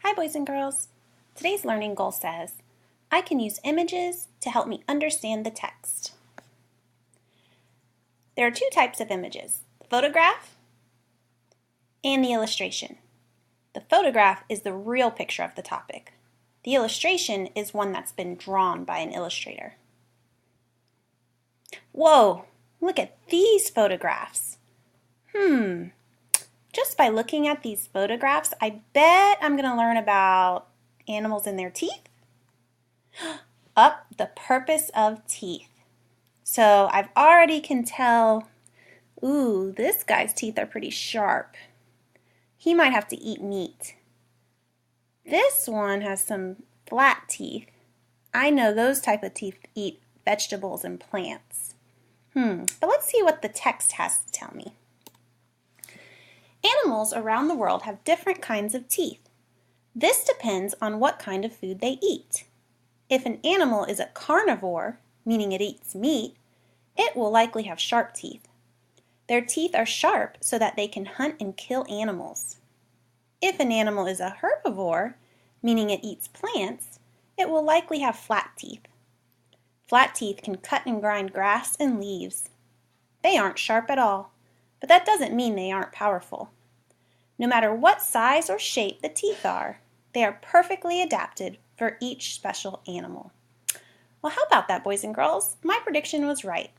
Hi boys and girls. Today's learning goal says, I can use images to help me understand the text. There are two types of images, the photograph and the illustration. The photograph is the real picture of the topic. The illustration is one that's been drawn by an illustrator. Whoa, look at these photographs. Just by looking at these photographs, I bet I'm going to learn about animals and their teeth. The purpose of teeth. So I've already can tell, this guy's teeth are pretty sharp. He might have to eat meat. This one has some flat teeth. I know those type of teeth eat vegetables and plants. But let's see what the text has to tell me. Animals around the world have different kinds of teeth. This depends on what kind of food they eat. If an animal is a carnivore, meaning it eats meat, it will likely have sharp teeth. Their teeth are sharp so that they can hunt and kill animals. If an animal is a herbivore, meaning it eats plants, it will likely have flat teeth. Flat teeth can cut and grind grass and leaves. They aren't sharp at all, but that doesn't mean they aren't powerful. No matter what size or shape the teeth are, they are perfectly adapted for each special animal. Well, how about that, boys and girls? My prediction was right.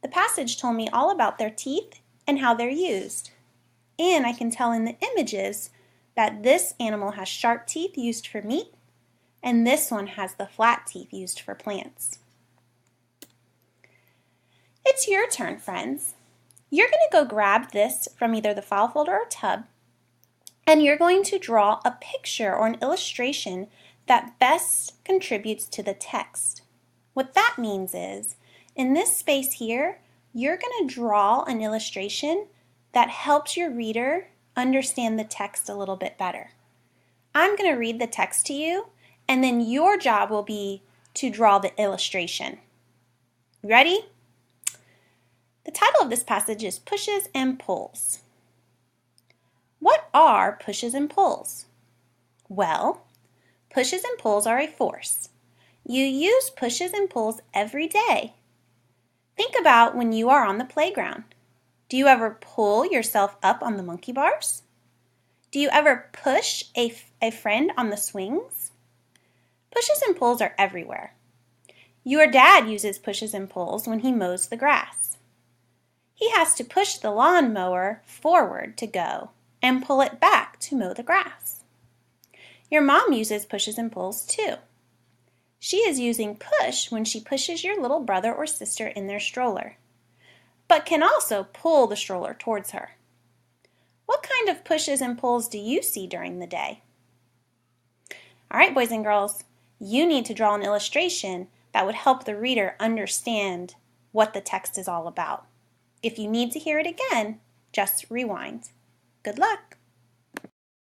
The passage told me all about their teeth and how they're used. And I can tell in the images that this animal has sharp teeth used for meat, and this one has the flat teeth used for plants. It's your turn, friends. You're going to go grab this from either the file folder or tub, and you're going to draw a picture or an illustration that best contributes to the text. What that means is, in this space here, you're going to draw an illustration that helps your reader understand the text a little bit better. I'm going to read the text to you, and then your job will be to draw the illustration. Ready? The title of this passage is Pushes and Pulls. What are pushes and pulls? Well, pushes and pulls are a force. You use pushes and pulls every day. Think about when you are on the playground. Do you ever pull yourself up on the monkey bars? Do you ever push a friend on the swings? Pushes and pulls are everywhere. Your dad uses pushes and pulls when he mows the grass. He has to push the lawnmower forward to go and pull it back to mow the grass. Your mom uses pushes and pulls too. She is using push when she pushes your little brother or sister in their stroller, but can also pull the stroller towards her. What kind of pushes and pulls do you see during the day? All right, boys and girls, you need to draw an illustration that would help the reader understand what the text is all about. If you need to hear it again, just rewind. Good luck!